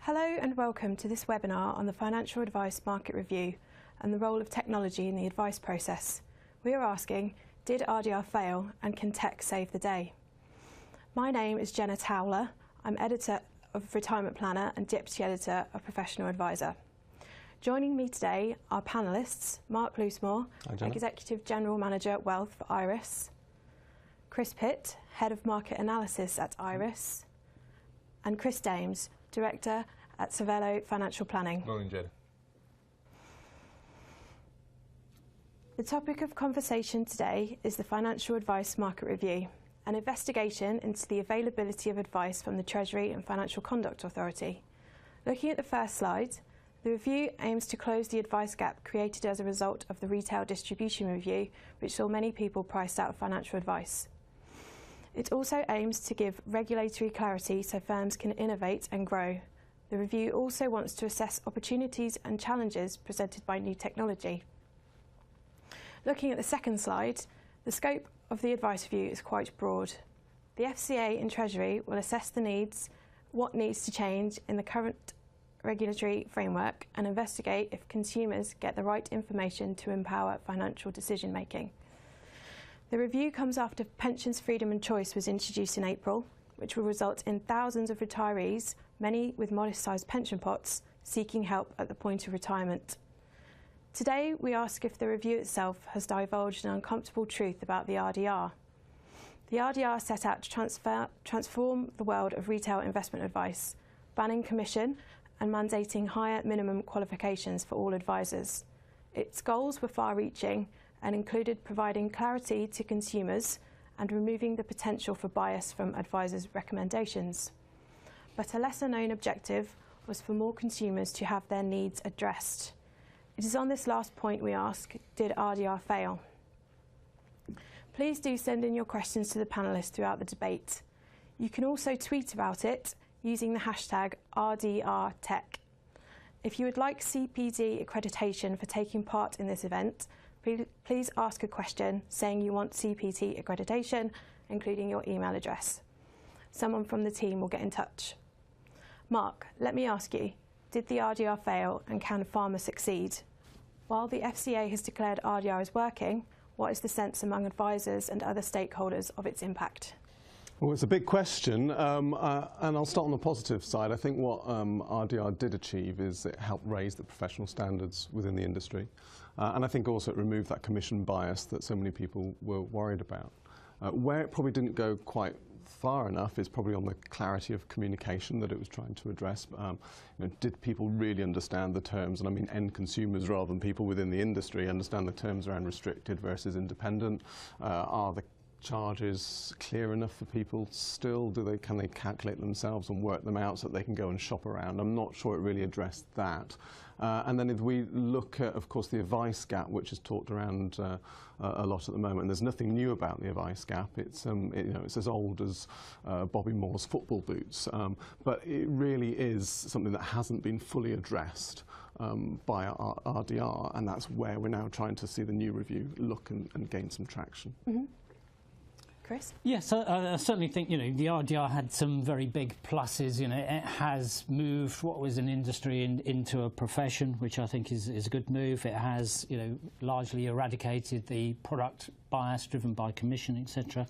Hello and welcome to this webinar on the Financial Advice Market Review and the role of technology in the advice process. We are asking, did RDR fail and can tech save the day? My name is Jenna Towler. I'm Editor of Retirement Planner and Deputy Editor of Professional Advisor. Joining me today are panellists Mark Loosemore, Executive General Manager Wealth for IRESS, Chris Pitt, Head of Market Analysis at IRESS, and Chris Dames, Director at Cervelo Financial Planning. Morning, Jenna. The topic of conversation today is the Financial Advice Market Review, an investigation into the availability of advice from the Treasury and Financial Conduct Authority. Looking at the first slide, the review aims to close the advice gap created as a result of the Retail Distribution Review, which saw many people priced out of financial advice. It also aims to give regulatory clarity so firms can innovate and grow. The review also wants to assess opportunities and challenges presented by new technology. Looking at the second slide, the scope of the advice review is quite broad. The FCA and Treasury will assess the needs, what needs to change in the current regulatory framework, and investigate if consumers get the right information to empower financial decision making. The review comes after Pensions Freedom and Choice was introduced in April, which will result in thousands of retirees, many with modest-sized pension pots, seeking help at the point of retirement. Today, we ask if the review itself has divulged an uncomfortable truth about the RDR. The RDR set out to transform the world of retail investment advice, banning commission and mandating higher minimum qualifications for all advisors. Its goals were far-reaching and included providing clarity to consumers and removing the potential for bias from advisors' recommendations. But a lesser-known objective was for more consumers to have their needs addressed. It is on this last point we ask, did RDR fail? Please do send in your questions to the panellists throughout the debate. You can also tweet about it using the hashtag RDRTech. If you would like CPD accreditation for taking part in this event, please ask a question saying you want CPD accreditation, including your email address. Someone from the team will get in touch. Mark, let me ask you, did the RDR fail and can farmers succeed? While the FCA has declared RDR is working, what is the sense among advisors and other stakeholders of its impact? Well, it's a big question, and I'll start on the positive side. I think what RDR did achieve is it helped raise the professional standards within the industry, and I think also it removed that commission bias that so many people were worried about. Where it probably didn't go quite far enough is probably on the clarity of communication that it was trying to address. Did people really understand the terms, and I mean end consumers rather than people within the industry, understand the terms around restricted versus independent? Are the charges clear enough for people still? Can they calculate themselves and work them out so that they can go and shop around? I'm not sure it really addressed that. And then if we look at, of course, the advice gap, which is talked around a lot at the moment, and there's nothing new about the advice gap. It's it's as old as Bobby Moore's football boots, but it really is something that hasn't been fully addressed by our RDR, and that's where we're now trying to see the new review look and gain some traction. Mm-hmm. Chris? Yes, I certainly think the RDR had some very big pluses. It has moved what was an industry into a profession, which I think is a good move. It has largely eradicated the product bias driven by commission, etc.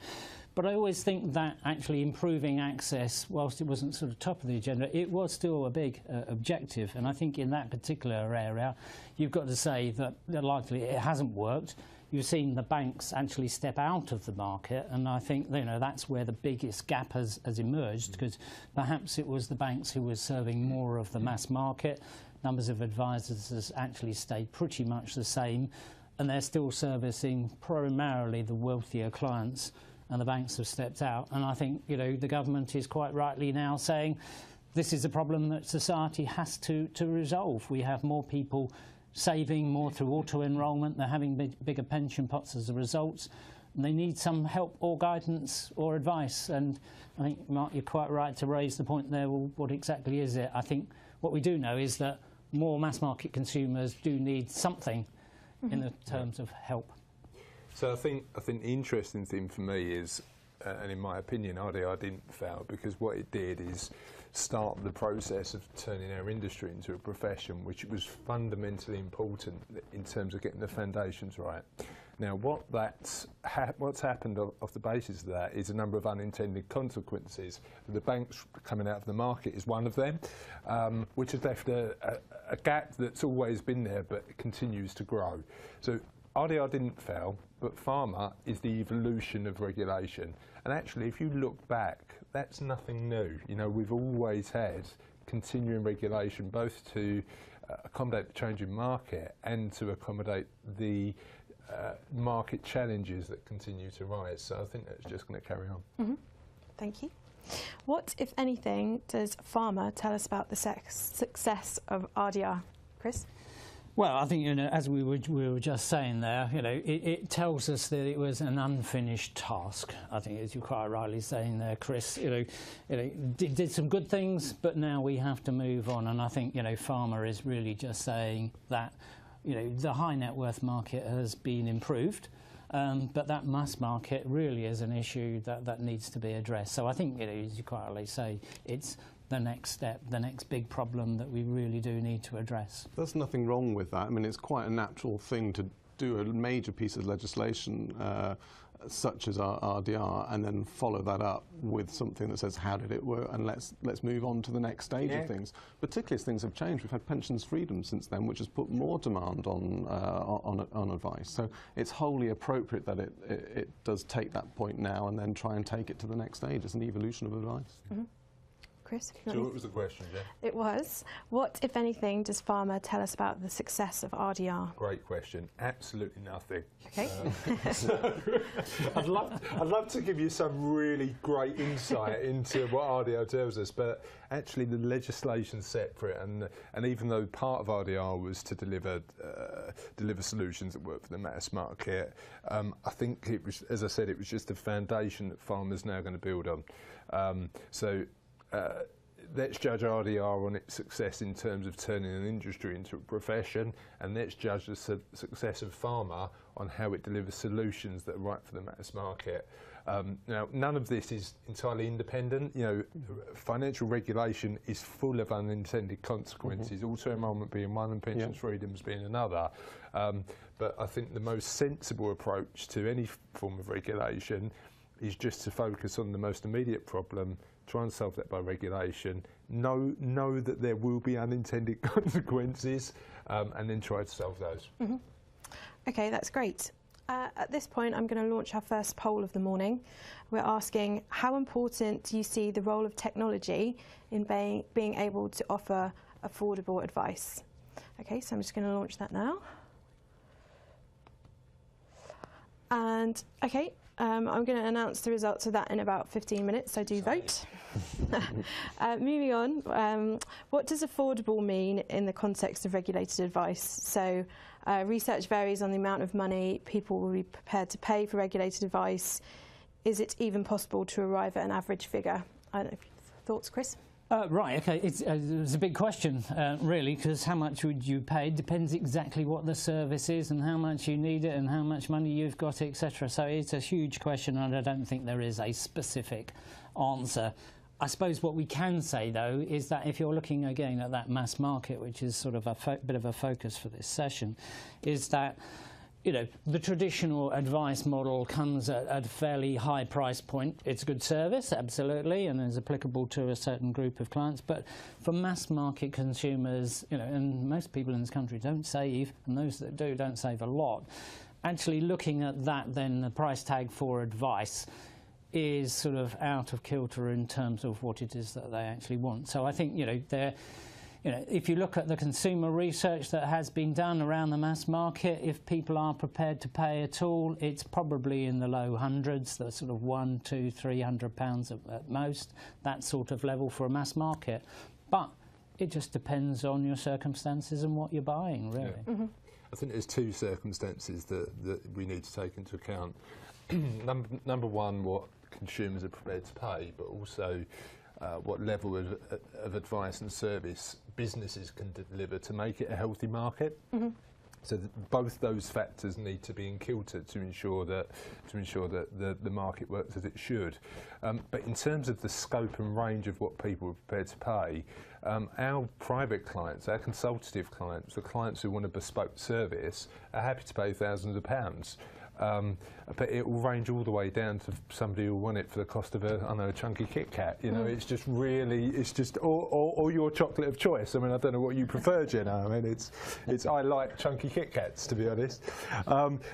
But I always think that actually improving access, whilst it wasn't sort of top of the agenda, it was still a big objective. And I think in that particular area, you've got to say that likely it hasn't worked. You've seen the banks actually step out of the market, and I think that's where the biggest gap has emerged, because perhaps it was the banks who were serving more of the mass market. Numbers of advisors has actually stayed pretty much the same, and they're still servicing primarily the wealthier clients, and the banks have stepped out. And I think the government is quite rightly now saying this is a problem that society has to resolve. We have more people saving more through auto-enrolment, they're having bigger pension pots as a result, and they need some help or guidance or advice. And I think, Mark, you're quite right to raise the point there, well, what exactly is it? I think what we do know is that more mass market consumers do need something in the terms of help. So I think the interesting thing for me is and in my opinion, RDR didn't fail, because what it did is start the process of turning our industry into a profession, which was fundamentally important in terms of getting the foundations right. Now, what's happened off the basis of that is a number of unintended consequences. The banks coming out of the market is one of them, which has left a gap that's always been there but continues to grow. So RDR didn't fail, but pharma is the evolution of regulation. And actually, if you look back, that's nothing new. You know, we've always had continuing regulation, both to accommodate the changing market and to accommodate the market challenges that continue to rise. So I think that's just going to carry on. Mm-hmm. Thank you. What, if anything, does pharma tell us about the success of RDR? Chris? Well, I think, you know, as we were just saying there, you know, it tells us that it was an unfinished task. I think, as you're quite rightly saying there, Chris, you know, did some good things, but now we have to move on. And I think, you know, pharma is really just saying that, you know, the high net worth market has been improved, but that mass market really is an issue that needs to be addressed. So I think, you know, as you quite rightly say, it's the next step, the next big problem that we really do need to address. There's nothing wrong with that. I mean, it's quite a natural thing to do a major piece of legislation such as our RDR, and then follow that up with something that says, how did it work, and let's move on to the next stage of things. Particularly as things have changed. We've had pensions freedom since then, which has put more demand on advice. So it's wholly appropriate that it does take that point now and then try and take it to the next stage as an evolution of advice. Mm-hmm. Chris? So what was the question, Jen? It was, what, if anything, does pharma tell us about the success of RDR? Great question. Absolutely nothing. Okay. So I'd love to give you some really great insight into what RDR tells us, but actually the legislation's set for it, and even though part of RDR was to deliver solutions that work for the mass market, I think it was, as I said, it was just a foundation that pharma's now going to build on. Let's judge RDR on its success in terms of turning an industry into a profession, and let's judge the success of pharma on how it delivers solutions that are right for the mass market. Now, none of this is entirely independent. You know, financial regulation is full of unintended consequences, auto-enrolment being one and pensions freedoms being another. But I think the most sensible approach to any form of regulation is just to focus on the most immediate problem, try and solve that by regulation, know that there will be unintended consequences, and then try to solve those. Mm-hmm. Okay, that's great. At this point, I'm going to launch our first poll of the morning. We're asking, how important do you see the role of technology in being able to offer affordable advice? Okay, so I'm just going to launch that now. And, okay, I'm going to announce the results of that in about 15 minutes, so do vote. Moving on, what does affordable mean in the context of regulated advice? So research varies on the amount of money people will be prepared to pay for regulated advice. Is it even possible to arrive at an average figure? I don't know if you have thoughts, Chris? Right, okay, it's a big question, really, because how much would you pay depends exactly what the service is and how much you need it and how much money you've got, etc. So it's a huge question, and I don't think there is a specific answer. I suppose what we can say, though, is that if you're looking again at that mass market, which is sort of a bit of a focus for this session, is that, you know, the traditional advice model comes at a fairly high price point. It's a good service, absolutely, and is applicable to a certain group of clients. But for mass market consumers, you know, and most people in this country don't save, and those that do don't save a lot. Actually looking at that, then the price tag for advice is sort of out of kilter in terms of what it is that they actually want. So I think, you know, if you look at the consumer research that has been done around the mass market, if people are prepared to pay at all, it's probably in the low hundreds, the sort of £100, £200, £300 at most, that sort of level for a mass market. But it just depends on your circumstances and what you're buying, really. Yeah. Mm-hmm. I think there's two circumstances that we need to take into account. Number one, what consumers are prepared to pay, but also what level of advice and service businesses can deliver to make it a healthy market. Mm-hmm. So both those factors need to be encountered to ensure that the market works as it should. But in terms of the scope and range of what people are prepared to pay, our private clients, our consultative clients, the clients who want a bespoke service, are happy to pay thousands of pounds. But it will range all the way down to somebody who will want it for the cost of a chunky Kit Kat. You know, it's just really, or your chocolate of choice. I mean, I don't know what you prefer, Jenna. I mean, I like chunky Kit Kats, to be honest.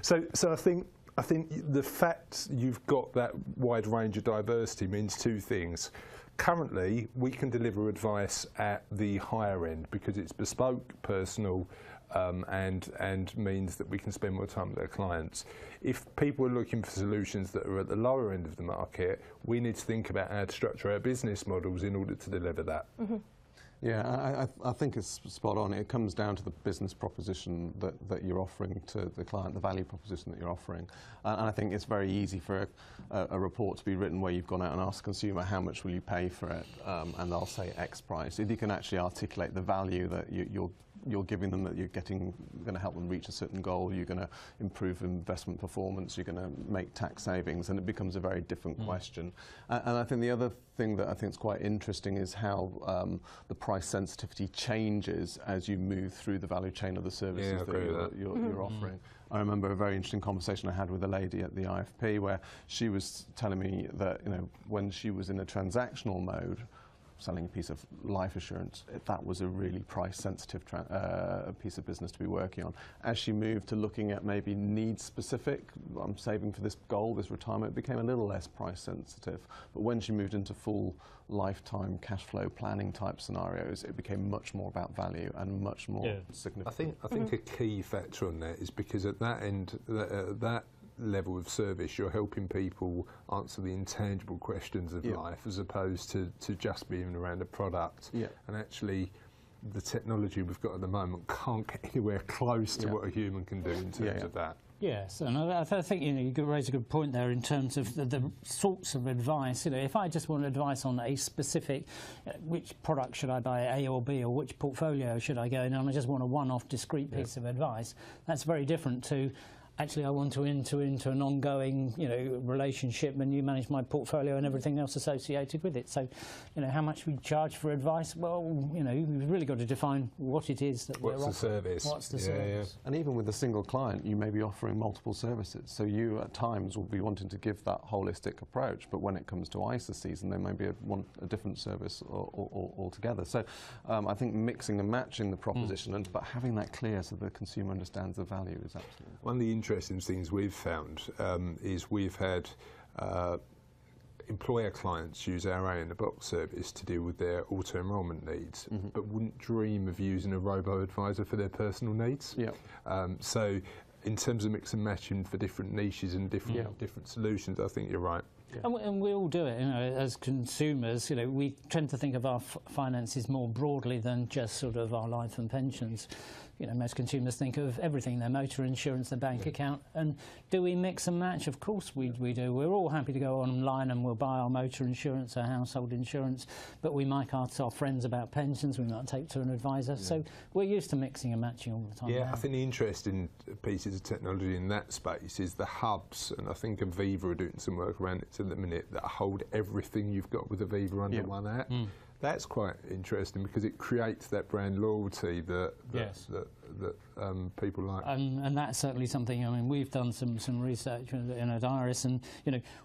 So I think the fact you've got that wide range of diversity means two things. Currently, we can deliver advice at the higher end because it's bespoke, personal, and means that we can spend more time with our clients. If people are looking for solutions that are at the lower end of the market, we need to think about how to structure our business models in order to deliver that. Yeah, I think it's spot on. It comes down to the business proposition that you're offering to the client, the value proposition that you're offering. And I think it's very easy for a report to be written where you've gone out and asked the consumer how much will you pay for it, and they'll say X price. If you can actually articulate the value that you're giving them, that you're going to help them reach a certain goal, you're going to improve investment performance, you're going to make tax savings, and it becomes a very different question. And I think the other thing that I think is quite interesting is how the price sensitivity changes as you move through the value chain of the services that you're offering. I remember a very interesting conversation I had with a lady at the IFP where she was telling me that, you know, when she was in a transactional mode, selling a piece of life assurance, that was a really price-sensitive piece of business to be working on. As she moved to looking at maybe needs-specific, I'm saving for this goal, this retirement, it became a little less price-sensitive. But when she moved into full lifetime cash flow planning type scenarios, it became much more about value and much more significant. I think a key factor on that is because at that end, that level of service, you're helping people answer the intangible questions of life as opposed to just being around a product. And actually, the technology we've got at the moment can't get anywhere close to what a human can do in terms of that. Yes, and I think you could raise a good point there in terms of the sorts of advice. You know, if I just want advice on a specific, which product should I buy, A or B, or which portfolio should I go in, and I just want a one-off discrete piece of advice, that's very different to, actually, I want to enter into an ongoing, relationship, and you manage my portfolio and everything else associated with it. So, how much we charge for advice? Well, we've really got to define what it is that we're offering. What's the service? What's the service? And even with a single client, you may be offering multiple services. So you, at times, will be wanting to give that holistic approach. But when it comes to ISA season, there may be a different service altogether. So I think mixing and matching the proposition, but having that clear so the consumer understands the value is absolutely. One of the interesting things we've found is we've had employer clients use our A-in-the-box service to deal with their auto-enrolment needs, but wouldn't dream of using a robo-advisor for their personal needs. So in terms of mix and matching for different niches and different solutions, I think you're right. And we all do it, as consumers. We tend to think of our finances more broadly than just sort of our life and pensions. Most consumers think of everything, their motor insurance, their bank account. And do we mix and match? Of course we do. We're all happy to go online and we'll buy our motor insurance, our household insurance, but we might ask our friends about pensions, we might take to an advisor. So we're used to mixing and matching all the time. I think the interesting pieces of technology in that space is the hubs, and I think Aviva are doing some work around it at the minute that hold everything you've got with Aviva under one app. That's quite interesting because it creates that brand loyalty that people like. And that's certainly something. We've done some research at IRESS, and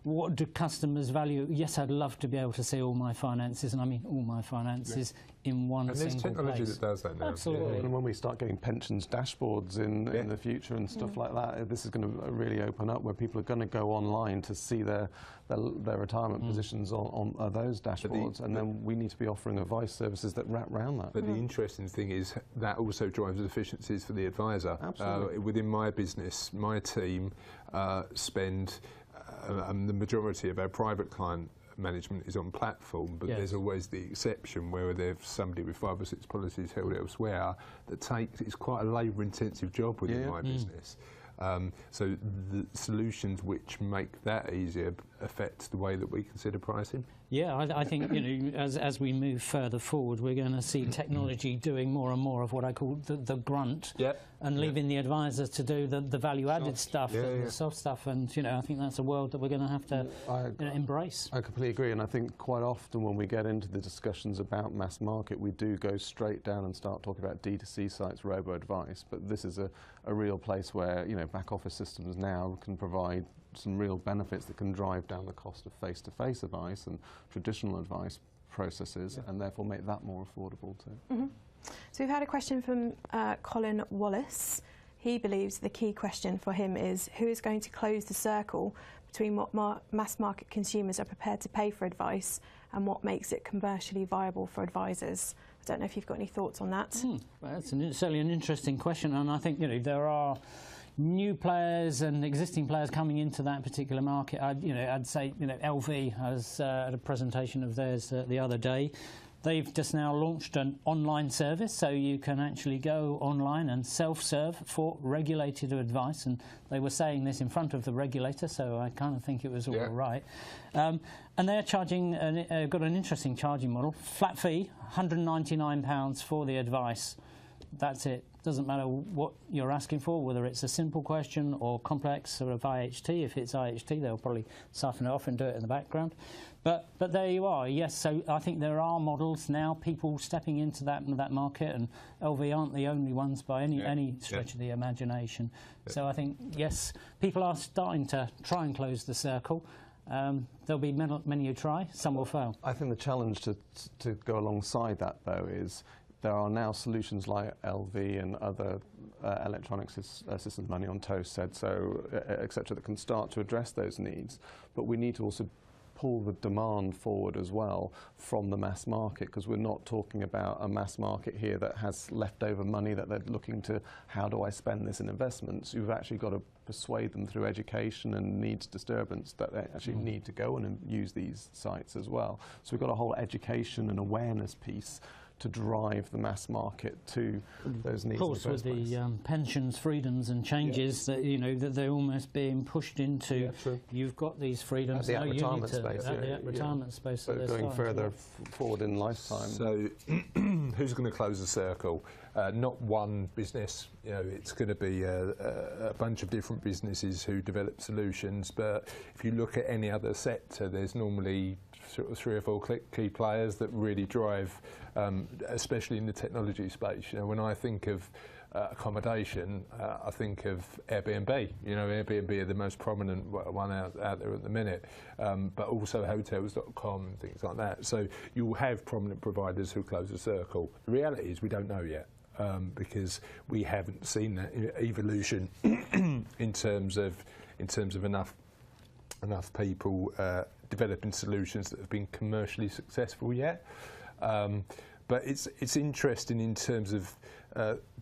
what do customers value? Yes, I'd love to be able to see all my finances, and I mean all my finances in one single place. And there's technology that does that now. Absolutely. And when we start getting pensions dashboards in the future and stuff like that, this is going to really open up where people are going to go online to see their retirement positions on those dashboards, and then we need to be offering advice services that wrap around that. But the interesting thing is that also drives efficiencies for the advisor. Absolutely. Within my business, my team spend the majority of our private client management is on platform, but there's always the exception where there's somebody with 5 or 6 policies held elsewhere that it's quite a labour-intensive job within my business. So the solutions which make that easier affect the way that we consider pricing. Yeah, I think as we move further forward, we're going to see technology doing more and more of what I call the grunt, and leaving the advisors to do the value-added stuff, the soft stuff. And I think that's a world that we're going to have to embrace. I completely agree, and I think quite often when we get into the discussions about mass market, we do go straight down and start talking about D2C sites, robo-advice. But this is a real place where back office systems now can provide some real benefits that can drive down the cost of face-to-face advice and traditional advice processes, and therefore make that more affordable too. So we've had a question from Colin Wallace. He believes the key question for him is who is going to close the circle between what mass market consumers are prepared to pay for advice and what makes it commercially viable for advisors. I don't know if you've got any thoughts on that. Well, that's certainly an interesting question, and I think there are new players and existing players coming into that particular market. I'd say LV has at a presentation of theirs the other day. They've just now launched an online service, so you can actually go online and self-serve for regulated advice, and they were saying this in front of the regulator, so I kind of think it was all right. And they're charging, got an interesting charging model, flat fee, £199 for the advice. That's it. Doesn't matter what you're asking for, whether it's a simple question or complex sort of IHT. If it's IHT, they'll probably siphon it off and do it in the background. But there you are. Yes, so I think there are models now, people stepping into that market, and LV aren't the only ones by any stretch of the imagination. So I think, yes, people are starting to try and close the circle. There'll be many who try, some will fail. I think the challenge to go alongside that, though, is there are now solutions like LV and other electronic systems, money on toast, said so, etc., that can start to address those needs. But we need to also pull the demand forward as well from the mass market, because we're not talking about a mass market here that has leftover money that they're looking to, how do I spend this in investments? You've actually got to persuade them through education and needs disturbance that they actually need to go and use these sites as well. So we've got a whole education and awareness piece to drive the mass market to those needs. Of course, with the pensions, freedoms and changes that that they're almost being pushed into. You've got these freedoms. The retirement space. Retirement space. So going further forward in lifetime. So who's going to close the circle? Not one business. It's going to be a bunch of different businesses who develop solutions. But if you look at any other sector, there's normally sort of 3 or 4 key players that really drive, especially in the technology space. When I think of accommodation, I think of Airbnb. Airbnb are the most prominent one out there at the minute, but also hotels.com and things like that. So you'll have prominent providers who close the circle. The reality is we don't know yet. Because we haven't seen that evolution in terms of enough people developing solutions that have been commercially successful yet. But it's interesting in terms of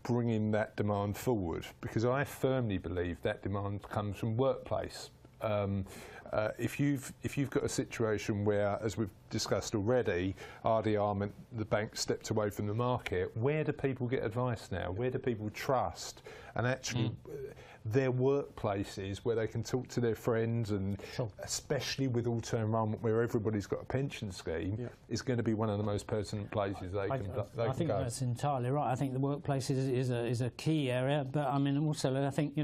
bringing that demand forward, because I firmly believe that demand comes from workplace. If you've got a situation where, as we've discussed already, RDR meant the bank stepped away from the market, where do people get advice now? Where do people trust? And actually, their workplaces where they can talk to their friends, and especially with auto enrolment where everybody's got a pension scheme, is going to be one of the most pertinent places they can go. I think that's entirely right. I think the workplace is a key area, but I mean also I think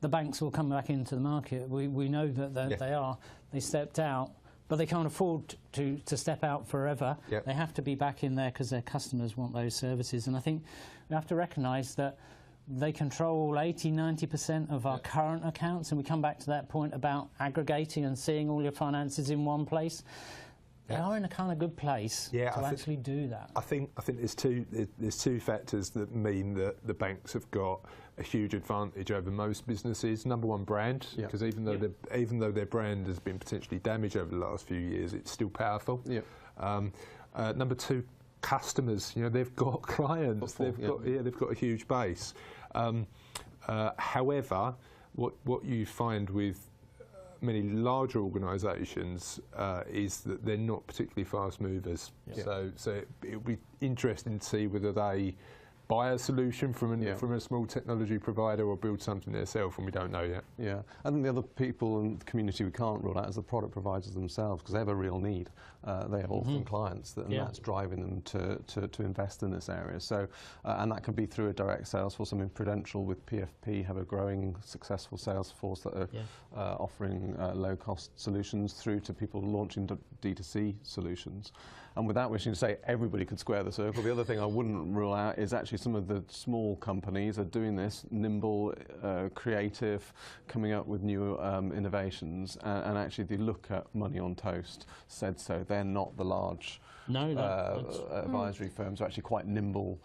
the banks will come back into the market. We know that they stepped out, but they can't afford to step out forever. They have to be back in there because their customers want those services. And I think we have to recognise that they control 80–90% of our current accounts, and we come back to that point about aggregating and seeing all your finances in one place. They are in a kind of good place to actually do that. I think there's two factors that mean that the banks have got a huge advantage over most businesses. Number one, brand, because even though their brand has been potentially damaged over the last few years, it's still powerful. Number two, customers. They've got clients. They've got a huge base. However, what you find with many larger organisations is that they're not particularly fast movers. So it'll be interesting to see whether they buy a solution from a small technology provider or build something themselves, and we don't know yet. Yeah, I think the other people in the community we can't rule out is the product providers themselves, because they have a real need. They have orphan clients, and that's driving them to invest in this area. So, and that could be through a direct sales force. I mean, Prudential with PFP have a growing, successful sales force that are offering low-cost solutions through to people launching D2C solutions. And without wishing to say everybody could square the circle, the other thing I wouldn't rule out is actually some of the small companies are doing this, nimble, creative, coming up with new innovations, and actually they look at Money on Toast, said so. They're not the large advisory firms, are actually quite nimble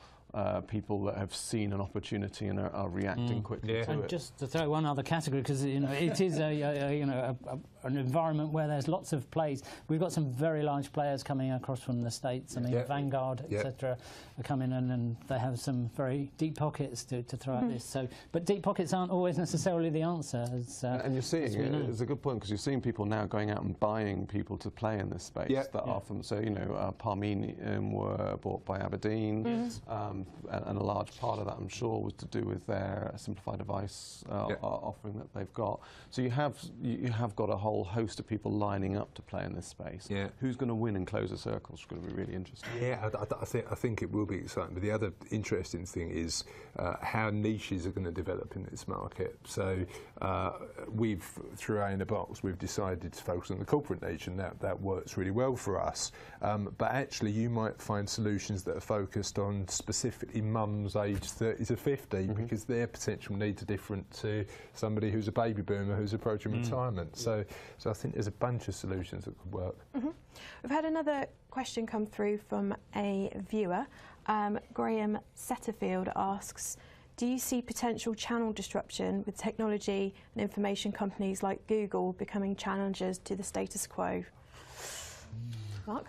people that have seen an opportunity and are reacting quickly to and it. just to throw one other category, because it is an environment where there's lots of plays. We've got some very large players coming across from the States. I mean, Vanguard, etc., are coming in, and they have some very deep pockets to throw at this. So, but deep pockets aren't always necessarily the answer. And you're seeing it's a good point, because you're seeing people now going out and buying people to play in this space that are from. So Parmenion were bought by Aberdeen. And a large part of that, I'm sure, was to do with their simplified advice offering that they've got. So you have got a whole host of people lining up to play in this space. Yeah. Who's going to win and close the circle is going to be really interesting. Yeah, I think it will be exciting. But the other interesting thing is how niches are going to develop in this market. So through A in a Box, we've decided to focus on the corporate niche, and that works really well for us. But actually, you might find solutions that are focused on specifically mums aged 30 to 50, because their potential needs are different to somebody who's a baby boomer who's approaching retirement. So I think there's a bunch of solutions that could work. We've had another question come through from a viewer. Graham Setterfield asks, do you see potential channel disruption with technology and information companies like Google becoming challengers to the status quo? Mark?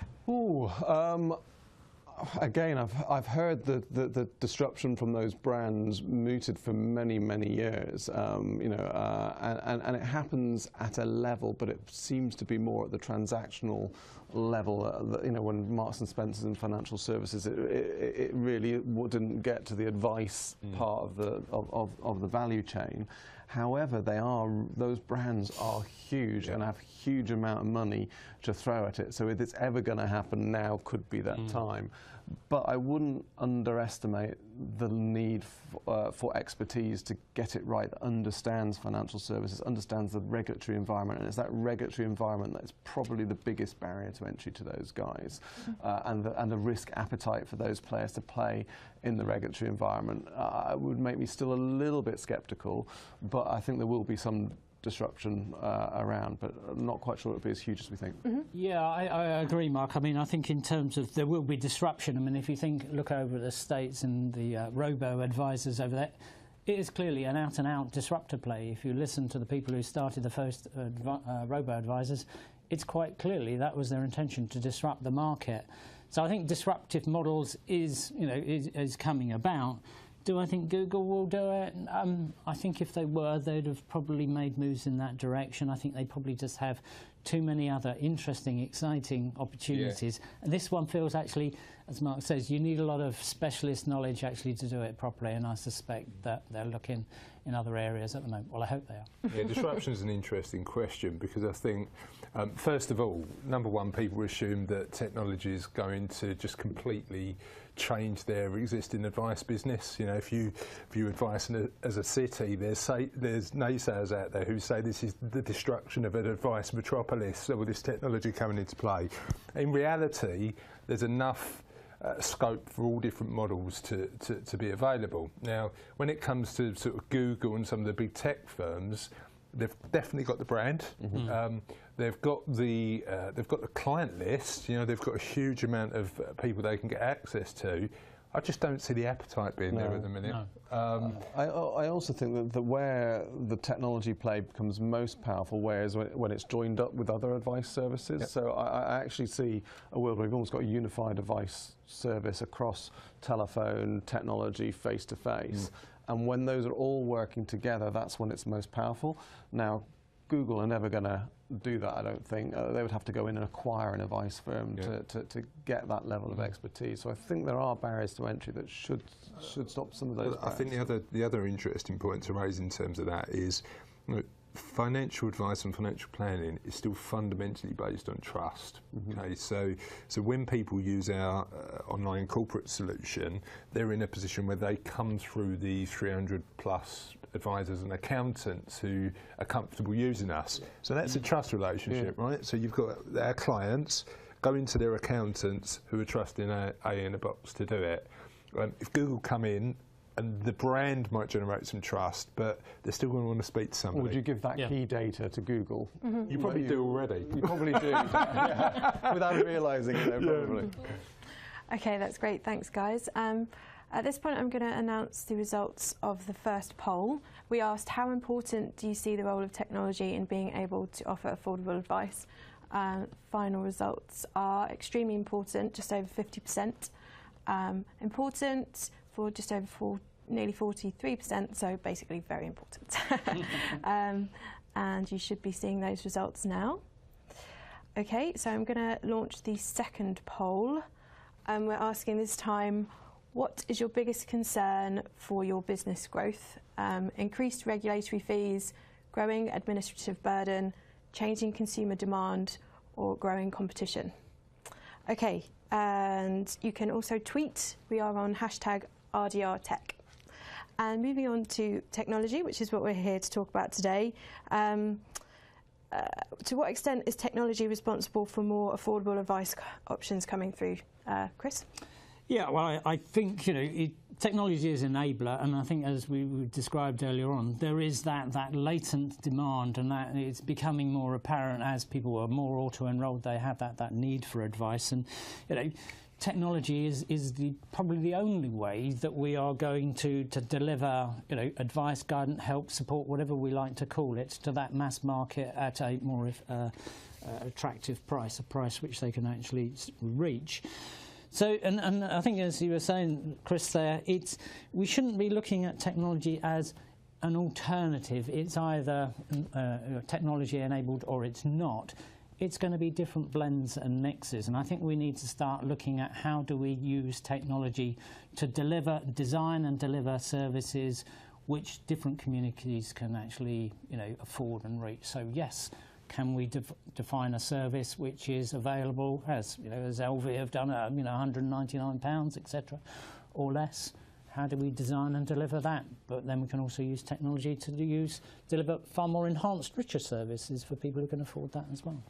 Again, I've heard the disruption from those brands mooted for many years, and it happens at a level, but it seems to be more at the transactional level. When Marks and Spencer's and financial services, it really wouldn't get to the advice part of the value chain. However, those brands are huge and have a huge amount of money to throw at it. So if it's ever going to happen, now could be that time. But I wouldn't underestimate the need for expertise to get it right, that understands financial services, understands the regulatory environment, and it's that regulatory environment that's probably the biggest barrier to entry to those guys, and the risk appetite for those players to play in the regulatory environment would make me still a little bit sceptical, but I think there will be some disruption around, but I'm not quite sure it would be as huge as we think. Yeah, I agree, Mark. I mean, I think in terms of there will be disruption. I mean, if you look over the States and the robo-advisors over there, it is clearly an out-and-out disruptor play. If you listen to the people who started the first robo-advisors, it's quite clearly that was their intention, to disrupt the market. So I think disruptive models is coming about. Do I think Google will do it? I think if they were, they'd have probably made moves in that direction. I think they probably just have too many other interesting, exciting opportunities. And this one feels actually, as Mark says, you need a lot of specialist knowledge actually to do it properly, and I suspect that they're looking in other areas at the moment. Well, I hope they are. Yeah, disruption is an interesting question, because I think, first of all, number one, people assume that technology is going to just completely change their existing advice business. If you advice as a city, there's naysayers out there who say this is the destruction of an advice metropolis, with this technology coming into play. In reality, there's enough scope for all different models to be available. Now, when it comes to sort of Google and some of the big tech firms, they've definitely got the brand. They've got the client list. They've got a huge amount of people they can get access to. I just don't see the appetite being there at the minute. No. I also think that where the technology play becomes most powerful, is when it's joined up with other advice services. So I actually see a world where we've almost got a unified advice service across telephone, technology, face-to-face. And when those are all working together, that's when it's most powerful. Now, Google are never going to do that, I don't think. They would have to go in and acquire an advice firm to get that level of expertise. So I think there are barriers to entry that should stop some of those. I think the other interesting point to raise in terms of that is, financial advice and financial planning is still fundamentally based on trust. Okay, so when people use our online corporate solution, they're in a position where they come through the 300 plus advisors and accountants who are comfortable using us. So that's a trust relationship, right? So you've got our clients going to their accountants who are trusting A in a box to do it. If Google come in, and the brand might generate some trust, but they're still going to want to speak to somebody. Would you give that key data to Google? You probably do already. You probably do, without realising it, probably. Okay, that's great. Thanks, guys. At this point, I'm going to announce the results of the first poll. We asked, how important do you see the role of technology in being able to offer affordable advice? Final results are extremely important, just over 50%. Important for just over nearly 43%, so basically very important. And you should be seeing those results now. Okay, so I'm going to launch the second poll. We're asking this time, what is your biggest concern for your business growth? Increased regulatory fees, growing administrative burden, changing consumer demand, or growing competition? Okay, and you can also tweet. We are on hashtag RDR Tech. And moving on to technology, which is what we're here to talk about today. To what extent is technology responsible for more affordable advice options coming through? Chris? Yeah, well, I think, technology is an enabler, and I think, as we described earlier on, there is that latent demand, and that it's becoming more apparent as people are more auto-enrolled. They have that need for advice, and technology is probably the only way that we are going to deliver advice, guidance, help, support, whatever we like to call it, to that mass market at a more attractive price, a price which they can actually reach. So, and I think, as you were saying, Chris, there, we shouldn't be looking at technology as an alternative. It's either technology enabled or it's not. It's going to be different blends and mixes, and I think we need to start looking at how do we use technology to design and deliver services which different communities can actually afford and reach. So yes, can we define a service which is available as LV have done at £199, etc., or less? How do we design and deliver that? But then we can also use technology to deliver far more enhanced, richer services for people who can afford that as well.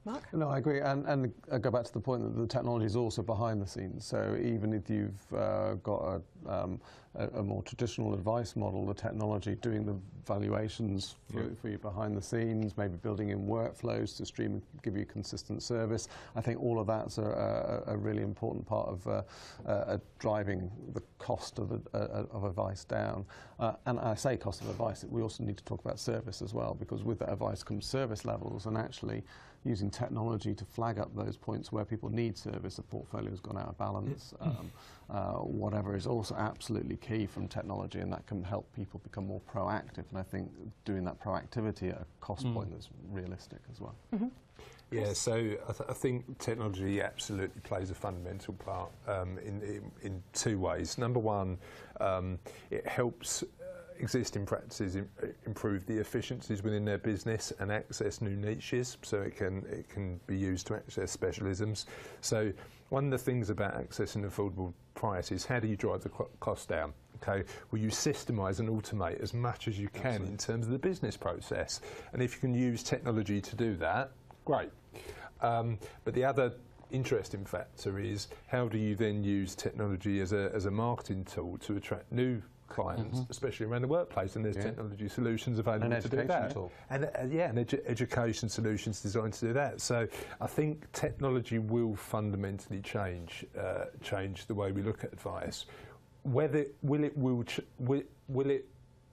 Mark? No, I agree, and I go back to the point that the technology is also behind the scenes. So even if you've got a more traditional advice model, the technology doing the valuations for you behind the scenes, maybe building in workflows to stream and give you consistent service. I think all of that's a really important part of driving the cost of advice down. And I say cost of advice, we also need to talk about service as well, because with that advice comes service levels, and actually using technology to flag up those points where people need service, a portfolio's gone out of balance, whatever, is also absolutely key from technology, and that can help people become more proactive. And I think doing that proactivity at a cost point that's realistic as well. Yeah, so I think technology absolutely plays a fundamental part in two ways. Number one, it helps existing practices improve the efficiencies within their business and access new niches, so it can be used to access specialisms. So one of the things about accessing affordable price is, how do you drive the cost down? Okay, well, you systemize and automate as much as you can in terms of the business process, and if you can use technology to do that, great. But the other interesting factor is, how do you then use technology as a marketing tool to attract new clients, especially around the workplace, and there's technology solutions available to do that. And education solutions designed to do that. So I think technology will fundamentally change the way we look at advice. Whether will it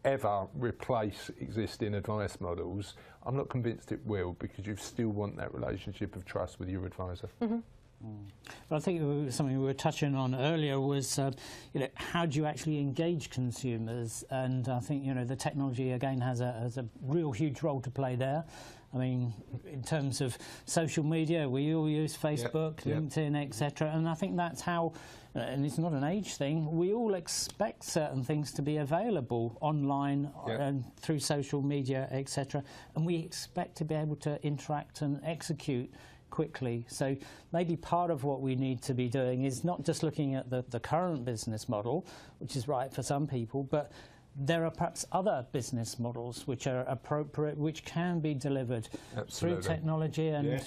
ever replace existing advice models? I'm not convinced it will, because you still want that relationship of trust with your advisor. But I think something we were touching on earlier was, how do you actually engage consumers? And I think, the technology, again, has a real huge role to play there. I mean, in terms of social media, we all use Facebook, LinkedIn, etc. And I think that's how, and it's not an age thing, we all expect certain things to be available online and through social media, etc. And we expect to be able to interact and execute quickly. So maybe part of what we need to be doing is not just looking at the current business model, which is right for some people, but there are perhaps other business models which are appropriate, which can be delivered through technology and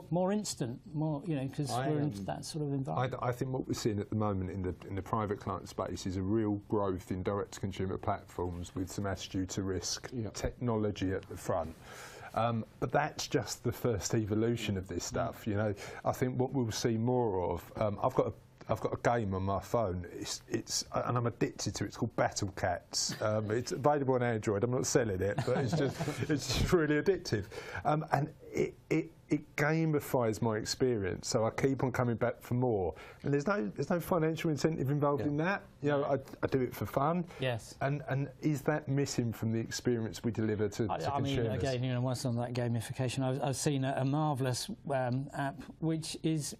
more instant, because we're into that sort of environment. I think what we're seeing at the moment in the private client space is a real growth in direct-to-consumer platforms with some attitude to risk technology at the front. But that's just the first evolution of this stuff. I think what we'll see more of. I've got a game on my phone. It's and I'm addicted to it. It's called Battle Cats. It's available on Android. I'm not selling it, but it's just really addictive. And it gamifies my experience, so I keep on coming back for more. And there's no financial incentive involved in that. I do it for fun. Yes. And is that missing from the experience we deliver to consumers? I mean, again, once on that gamification, I've seen a marvellous app which is,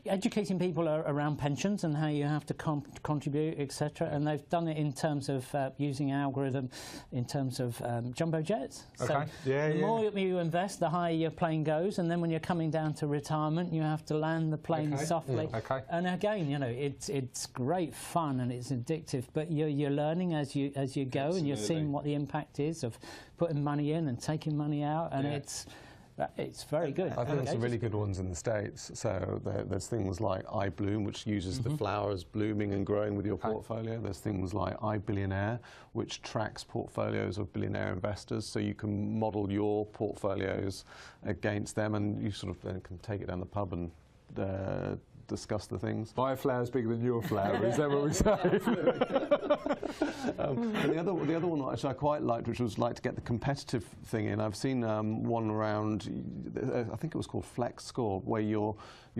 educating people around pensions and how you have to contribute, etc. And they've done it in terms of using an algorithm in terms of jumbo jets. Okay. So the more you invest, the higher your plane goes, and then when you're coming down to retirement, you have to land the plane softly. Okay. And again, it's great fun and it's addictive, but you're learning as you go, and you're seeing what the impact is of putting money in and taking money out, and it's very good. I think there's some really good ones in the States. So there's things like iBloom, which uses the flowers blooming and growing with your portfolio. There's things like iBillionaire, which tracks portfolios of billionaire investors. So you can model your portfolios against them, and you sort of then can take it down the pub and discuss the things. My flower's bigger than your flower, is that what we say? And the other one which I quite liked, which was to get the competitive thing in. I've seen one around, I think it was called Flex Score, where your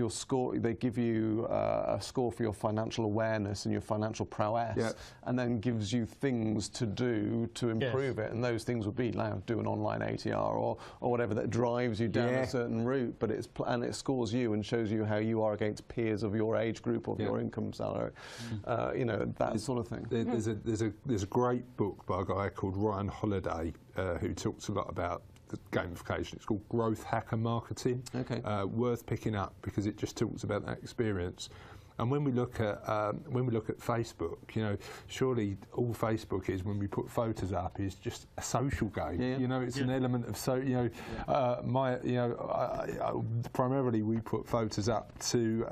score, they give you a score for your financial awareness and your financial prowess, and then gives you things to do to improve it. And those things would be do an online ATR or whatever that drives you down a certain route. But it scores you and shows you how you are against peers of your age group or your income salary. That sort of thing. There's a great book by a guy called Ryan Holiday who talks a lot about the gamification. It's called Growth Hacker Marketing. Okay. Worth picking up because it just talks about that experience. And when we look at Facebook, surely all Facebook is when we put photos up is just a social game. It's an element of primarily we put photos up to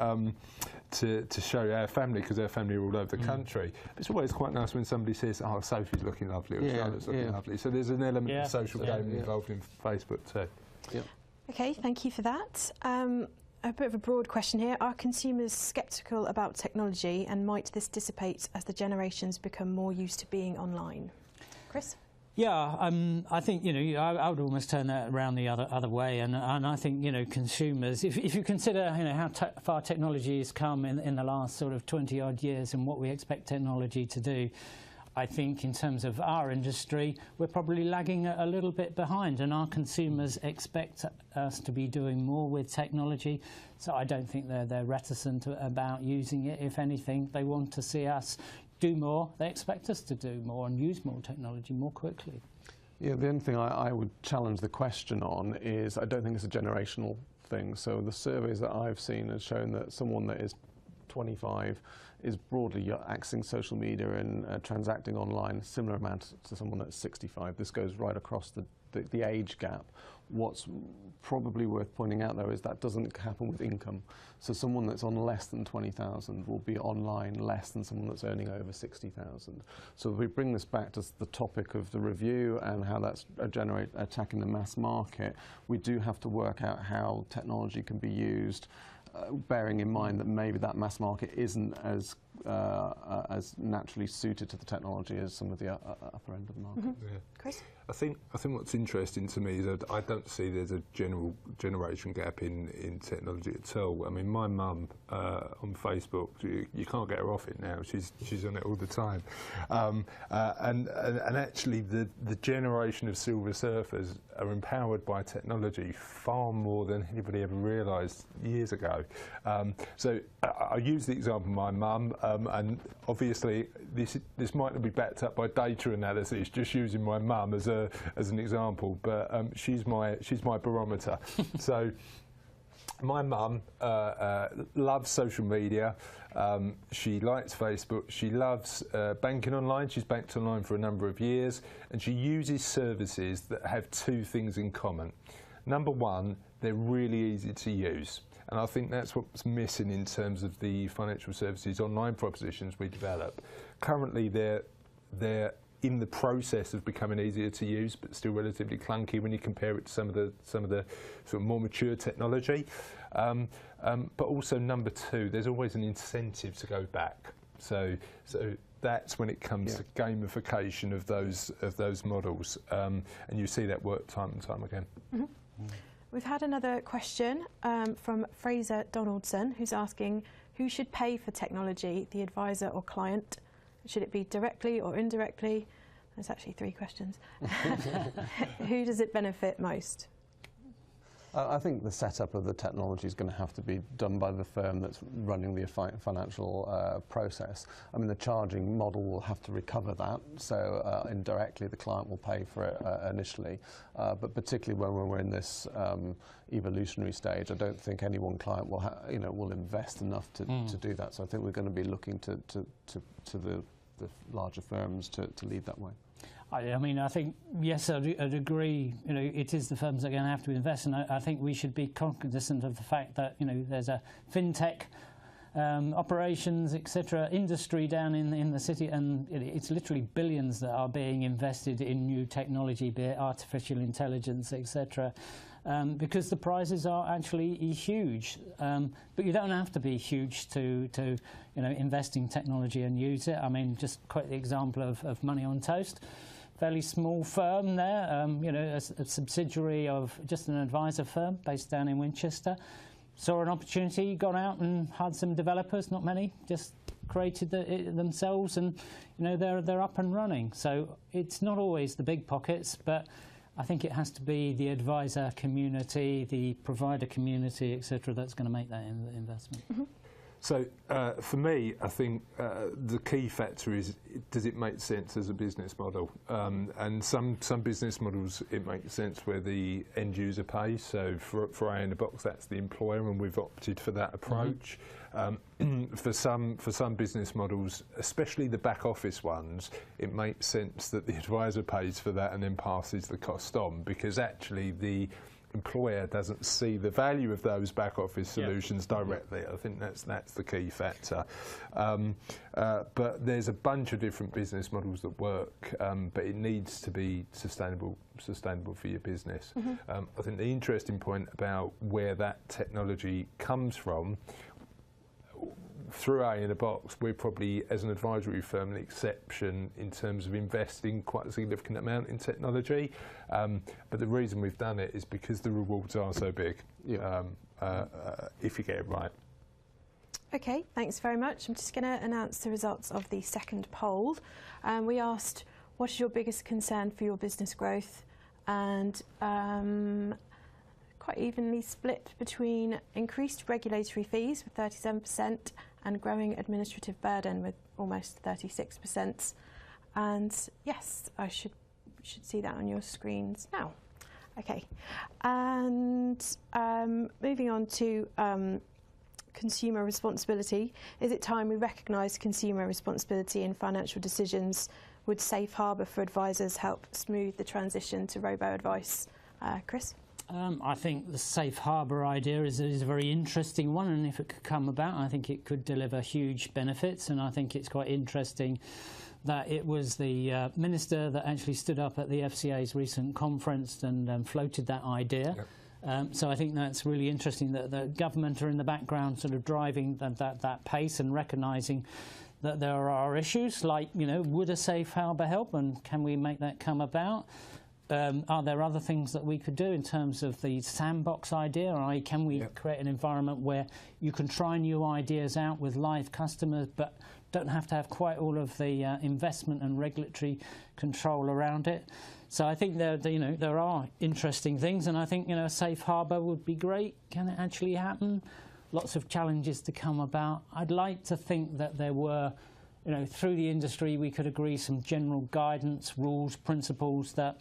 show our family, because our family are all over the country. It's always quite nice when somebody says, "Oh, Sophie's looking lovely," or "Charlotte's looking lovely." So there's an element of social game involved in Facebook too. Yeah. Okay, thank you for that. A bit of a broad question here. Are consumers sceptical about technology, and might this dissipate as the generations become more used to being online? Chris? Yeah, I think, I would almost turn that around the other way, and I think, consumers, if you consider, how far technology has come in the last sort of 20-odd years and what we expect technology to do, I think in terms of our industry, we're probably lagging a little bit behind, and our consumers expect us to be doing more with technology. So I don't think they're reticent about using it. If anything, they want to see us do more. They expect us to do more and use more technology more quickly. Yeah, the only thing I would challenge the question on is I don't think it's a generational thing. So the surveys that I've seen have shown that someone that is 25 is broadly accessing social media and transacting online, similar amount to someone that's 65. This goes right across the age gap. What's probably worth pointing out, though, is that doesn't happen with income. So someone that's on less than 20,000 will be online less than someone that's earning over 60,000. So if we bring this back to the topic of the review and how that's attacking the mass market, we do have to work out how technology can be used, bearing in mind that maybe that mass market isn't as as naturally suited to the technology as some of the upper end of the market. Yeah. Chris? I think what's interesting to me is that I don't see there's a generation gap in technology at all. I mean, my mum on Facebook, you can't get her off it now. She's on it all the time, and actually the generation of silver surfers are empowered by technology far more than anybody ever realised years ago. So I use the example of my mum, and obviously this might not be backed up by data analysis. Just using my mum as an example, but she's my barometer. So my mum loves social media. She likes Facebook. She loves banking online. She's banked online for a number of years, and she uses services that have two things in common. Number one, they're really easy to use. And I think that's what's missing in terms of the financial services online propositions we develop. Currently, they're in the process of becoming easier to use, but still relatively clunky when you compare it to some of the sort of more mature technology. But also number two, there's always an incentive to go back. So that's when it comes to gamification of those models, and you see that work time and time again. Mm-hmm. We've had another question from Fraser Donaldson, who's asking, who should pay for technology, the advisor or client? Should it be directly or indirectly? There's actually three questions. Who does it benefit most? I think the setup of the technology is going to have to be done by the firm that's running the financial process. I mean, the charging model will have to recover that, so indirectly the client will pay for it initially. But particularly when we're in this evolutionary stage, I don't think any one client will invest enough to do that. So I think we're going to be looking to the larger firms to lead that way. I mean, I think, yes, I'd agree, it is the firms that are going to have to invest, and I think we should be cognizant of the fact that, there's a fintech operations, etc., industry down in the city, and it's literally billions that are being invested in new technology, be it artificial intelligence, etc., because the prizes are actually huge. But you don't have to be huge to invest in technology and use it. I mean, just quite the example of Money on Toast. Fairly small firm there, a subsidiary of just an advisor firm based down in Winchester. Saw an opportunity, got out and had some developers, not many, just created it themselves, and they're up and running. So it's not always the big pockets, but I think it has to be the advisor community, the provider community, etc., that's going to make that investment. Mm-hmm. So for me, I think the key factor is, does it make sense as a business model? And some business models, it makes sense where the end user pays. So for A in the Box, that's the employer, and we've opted for that approach. Mm-hmm. For some business models, especially the back office ones, it makes sense that the advisor pays for that and then passes the cost on, because actually the employer doesn't see the value of those back office solutions directly. I think that's the key factor. But there's a bunch of different business models that work, but it needs to be sustainable for your business. Mm-hmm. I think the interesting point about where that technology comes from, through A in a Box, we're probably, as an advisory firm, an exception in terms of investing quite a significant amount in technology. But the reason we've done it is because the rewards are so big, if you get it right. Okay, thanks very much. I'm just going to announce the results of the second poll. We asked, what is your biggest concern for your business growth? And quite evenly split between increased regulatory fees with 37% and growing administrative burden with almost 36%. And yes, I should see that on your screens now. Okay, and moving on to consumer responsibility. Is it time we recognise consumer responsibility in financial decisions? Would safe harbour for advisors help smooth the transition to robo-advice? Chris? I think the safe harbour idea is a very interesting one, and if it could come about, I think it could deliver huge benefits. And I think it's quite interesting that it was the minister that actually stood up at the FCA's recent conference and floated that idea. Yep. So I think that's really interesting that the government are in the background sort of driving that pace and recognising that there are issues like, would a safe harbour help, and can we make that come about? Are there other things that we could do in terms of the sandbox idea? I.e., can we create an environment where you can try new ideas out with live customers, but don't have to have quite all of the investment and regulatory control around it? So I think there are interesting things, and I think a safe harbour would be great. Can it actually happen? Lots of challenges to come about. I'd like to think that there were, through the industry, we could agree some general guidance, rules, principles that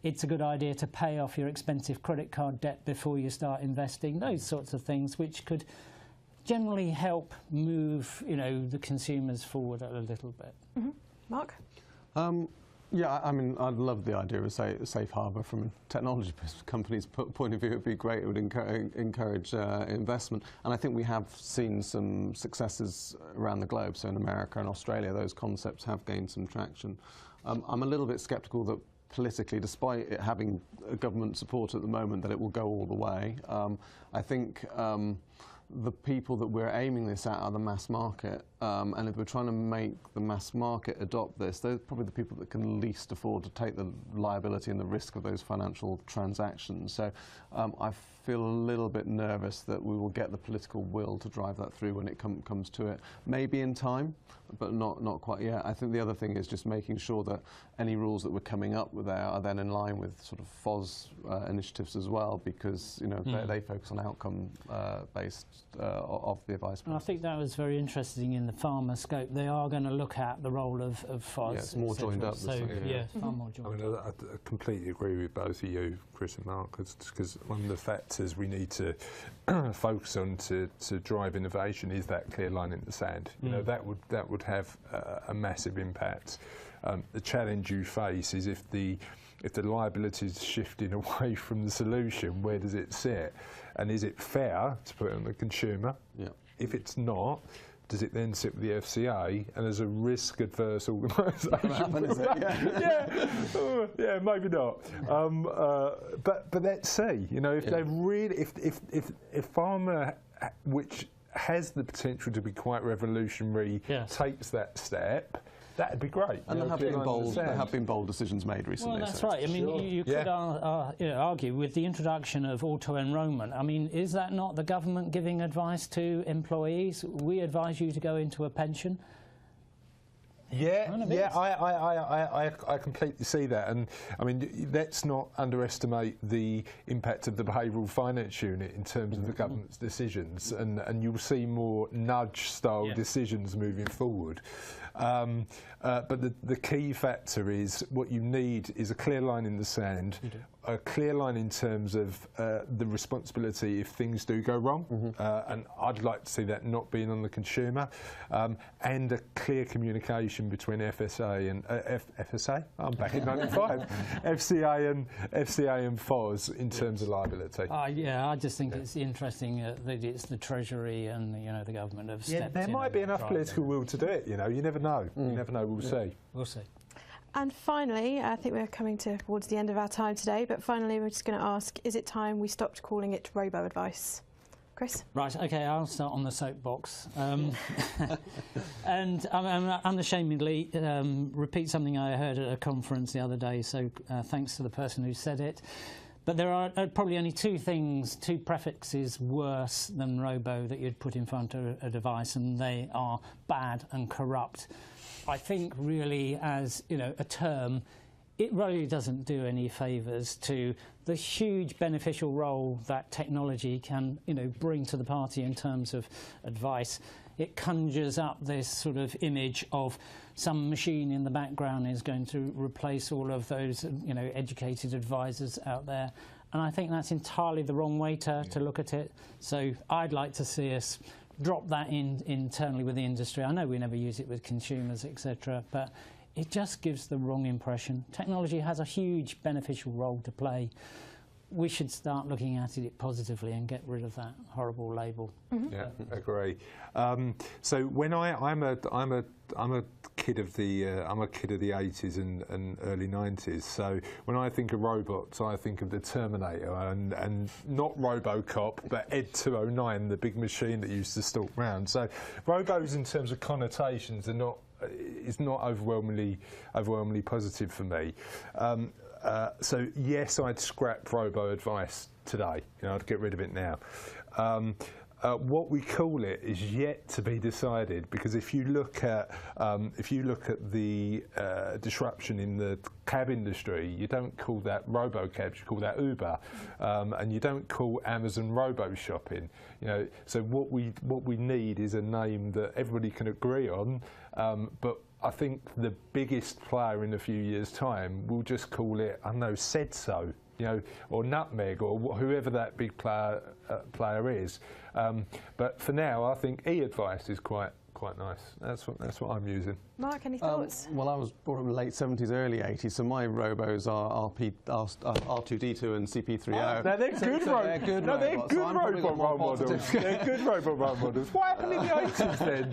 it's a good idea to pay off your expensive credit card debt before you start investing, those sorts of things which could generally help move, the consumers forward a little bit. Mm-hmm. Mark? Yeah, I mean, I'd love the idea of a safe harbour from a technology company's point of view. It would be great. It would encourage investment. And I think we have seen some successes around the globe. So in America and Australia, those concepts have gained some traction. I'm a little bit sceptical that politically, despite it having government support at the moment, that it will go all the way. I think the people that we're aiming this at are the mass market, and if we're trying to make the mass market adopt this, they're probably the people that can least afford to take the liability and the risk of those financial transactions. So I feel a little bit nervous that we will get the political will to drive that through when it comes to it. Maybe in time, but not quite yet. I think the other thing is just making sure that any rules that we're coming up with there are then in line with sort of FOS initiatives as well, because they focus on outcome based of the advice process. And I think that was very interesting in the pharma scope. They are going to look at the role of FOS. Yeah, it's more joined up. So far more joined up. I completely agree with both of you, Chris and Mark, because one of the factors we need to focus on to drive innovation is that clear line in the sand. That would have a massive impact. The challenge you face is if the liability is shifting away from the solution, where does it sit? And is it fair to put it on the consumer? Yeah. If it's not, does it then sit with the FCA and as a risk-adverse organisation? Yeah, maybe not. But let's see. If they really, if pharma, which has the potential to be quite revolutionary, takes that step, that'd be great. And there have been bold decisions made recently. Well, that's right. I mean, you could argue with the introduction of auto-enrolment. I mean, is that not the government giving advice to employees? We advise you to go into a pension. I completely see that, and I mean, let's not underestimate the impact of the behavioural finance unit in terms of the government's decisions, and you'll see more nudge-style decisions moving forward. But the key factor is what you need is a clear line in the sand, a clear line in terms of the responsibility if things do go wrong, and I'd like to see that not being on the consumer, and a clear communication between FSA and FSA. I'm back in '95. FCA and FOS in terms of liability. I just think it's interesting that it's the Treasury and the government have stepped in. There might be enough political will to do it. You never know. You never know. We'll see. We'll see. And finally, I think we're coming towards the end of our time today, but finally we're just going to ask, is it time we stopped calling it robo-advice? Chris? Right, OK, I'll start on the soapbox. And unashamedly repeat something I heard at a conference the other day, so thanks to the person who said it. But there are probably only two prefixes worse than robo that you'd put in front of a device, and they are bad and corrupt. I think really as a term, it really doesn't do any favours to the huge beneficial role that technology can bring to the party in terms of advice. It conjures up this sort of image of some machine in the background is going to replace all of those educated advisors out there, and I think that's entirely the wrong way to look at it. So I'd like to see us drop that internally with the industry. I know we never use it with consumers, etc., but it just gives the wrong impression. Technology has a huge beneficial role to play. We should start looking at it positively and get rid of that horrible label. Yeah, agree. So when I'm a kid of the 80s and early 90s. So when I think of robots, I think of the Terminator and not RoboCop, but Ed 209, the big machine that used to stalk round. So robos, in terms of connotations, is not overwhelmingly positive for me. So yes, I'd scrap robo advice today. I'd get rid of it now. What we call it is yet to be decided, because if you look at the disruption in the cab industry, you don't call that robo-cabs, you call that Uber, and you don't call Amazon robo-shopping. So what we need is a name that everybody can agree on, but I think the biggest player in a few years' time will just call it, I don't know, Said So, or Nutmeg, or whoever that big player is. But for now, I think e-advice is quite nice. That's what I'm using. Mark, any thoughts? Well, I was born in the late 70s, early 80s, so my robos are R2D2 and CP30. Now they're good robot role models. They're good robot role models. What happened in the 80s then?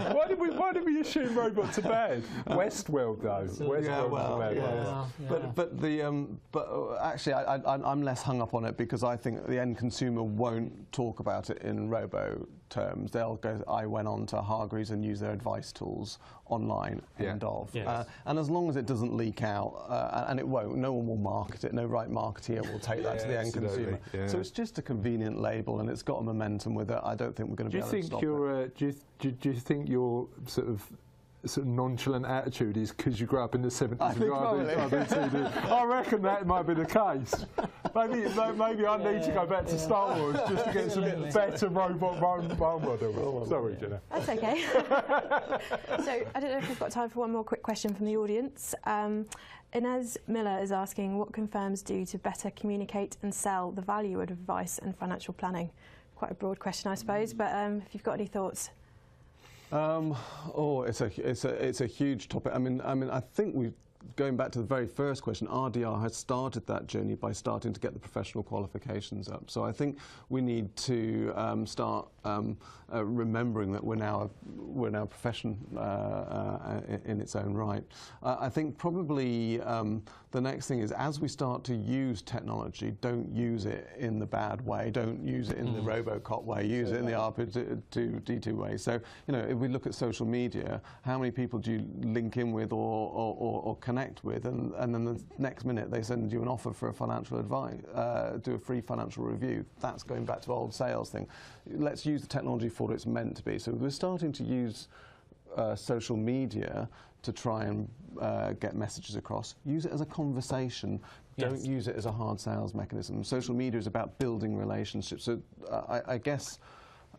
Why did we assume robots are bad? Westworld though. Westworld was bad. But actually, I'm less hung up on it, because I think the end consumer won't talk about it in robo terms. They'll go, I went on to Hargreaves and used their advice tools online, end of. Yes. And as long as it doesn't leak out, and it won't, no one will market it, no right marketeer will take that to the end consumer. Yeah. So it's just a convenient label, and it's got a momentum with it. I don't think we're going to be able to stop it. Do you think your sort of nonchalant attitude is because you grew up in the 70s? I reckon that might be the case. Maybe I need to go back to Star Wars just to get some better robot role models. Sorry, Jenna. That's okay. So I don't know if we've got time for one more quick question from the audience. Inez Miller is asking, what can firms do to better communicate and sell the value of advice and financial planning? Quite a broad question, I suppose, but if you've got any thoughts. It's a huge topic. I mean, I think going back to the very first question, RDR has started that journey by starting to get the professional qualifications up. So I think we need to start remembering that we're now a profession in its own right. I think probably the next thing is, as we start to use technology, don't use it in the bad way. Don't use it in the RoboCop way. Use it in the R2D2 way. So if we look at social media, how many people do you link in with or connect with, and then the next minute they send you an offer for a financial advice, do a free financial review? That's going back to the old sales thing. Let's use the technology for what it's meant to be. So we're starting to use social media to try and get messages across. Use it as a conversation. Yes. Don't use it as a hard sales mechanism. Social media is about building relationships. So I guess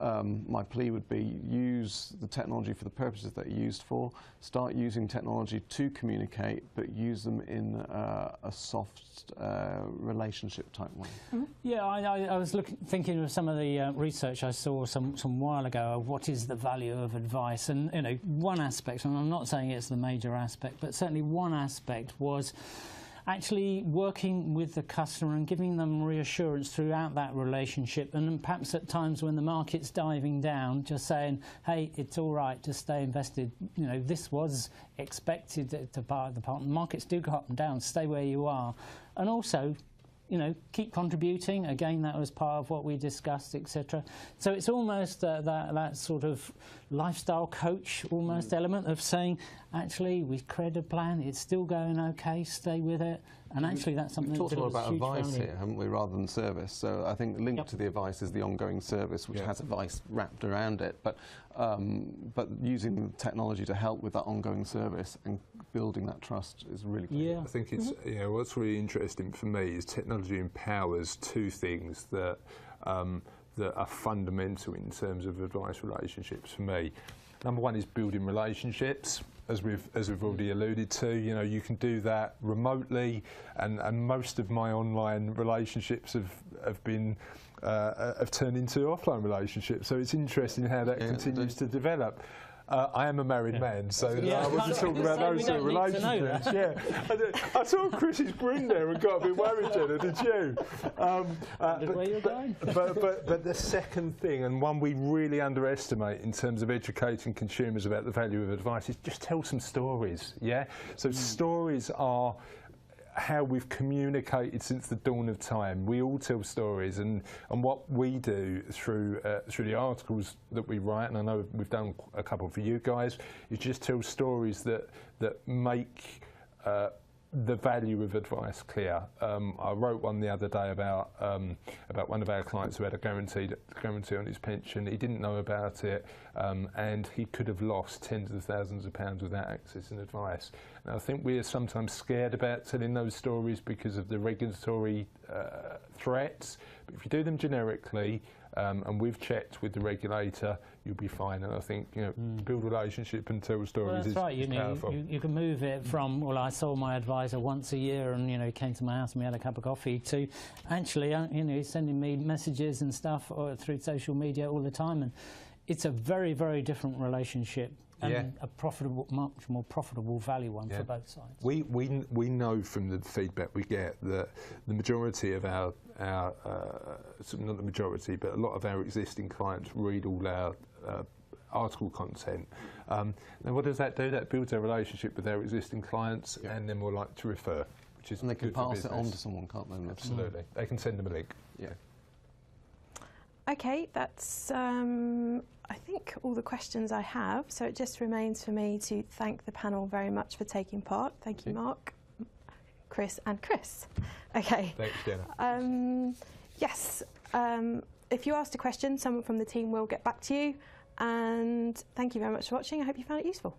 my plea would be, use the technology for the purposes that it's used for. Start using technology to communicate, but use them in a soft relationship type way. Mm-hmm. Yeah, I was thinking of some of the research I saw some while ago of what is the value of advice, and one aspect, and I'm not saying it's the major aspect, but certainly one aspect was actually working with the customer and giving them reassurance throughout that relationship, and perhaps at times when the market's diving down, just saying, hey, it's all right to stay invested. This was expected to part of the markets do go up and down, stay where you are. And also, keep contributing. Again, that was part of what we discussed, etc. So it's almost that sort of lifestyle coach almost element of saying, actually, we've created a plan, it's still going okay, stay with it. And actually, that's something we've talked a lot about advice here, haven't we, rather than service. So I think linked to the advice is the ongoing service, which has advice wrapped around it. But using technology to help with that ongoing service and building that trust is really key. Yeah. I think it's what's really interesting for me is technology empowers two things that are fundamental in terms of advice relationships for me. Number one is building relationships. As we've already alluded to, you can do that remotely, and most of my online relationships have turned into offline relationships. So it's interesting how that continues to develop. I am a married man, so Yeah. I wasn't talking about So we those sort of don't need to know relationships. Yeah, I saw Chris's grin there and got a bit worried, Jenna, did you? Where you're going? But the second thing, and one we really underestimate in terms of educating consumers about the value of advice, is just tell some stories. Yeah, so stories are how we've communicated since the dawn of time. We all tell stories, and what we do through the articles that we write, and I know we've done a couple for you guys, is just tell stories that make the value of advice clear. I wrote one the other day about one of our clients who had a guarantee on his pension. He didn't know about it, and he could have lost tens of thousands of pounds without accessing advice. And I think we are sometimes scared about telling those stories because of the regulatory threats. But if you do them generically, and we've checked with the regulator, you'll be fine. And I think, you know, build a relationship and tell stories is powerful. You can move it from, well, I saw my advisor once a year and, you know, he came to my house and we had a cup of coffee, to actually, you know, sending me messages and stuff through social media all the time. And it's a very, very different relationship. And a profitable, much more profitable value one for both sides. We know from the feedback we get that the majority of our not the majority, but a lot of our existing clients read all our article content. Now what does that do? That builds our relationship with our existing clients, and then we're like to refer, which is and they can good for pass it on business. to someone, can't they? Absolutely. They can send them a link. Yeah. Okay, that's I think all the questions I have, so it just remains for me to thank the panel very much for taking part. Thank you, Mark, Chris and Chris. Okay. Thanks, Jenna. Yes, if you asked a question, someone from the team will get back to you, and thank you very much for watching. I hope you found it useful.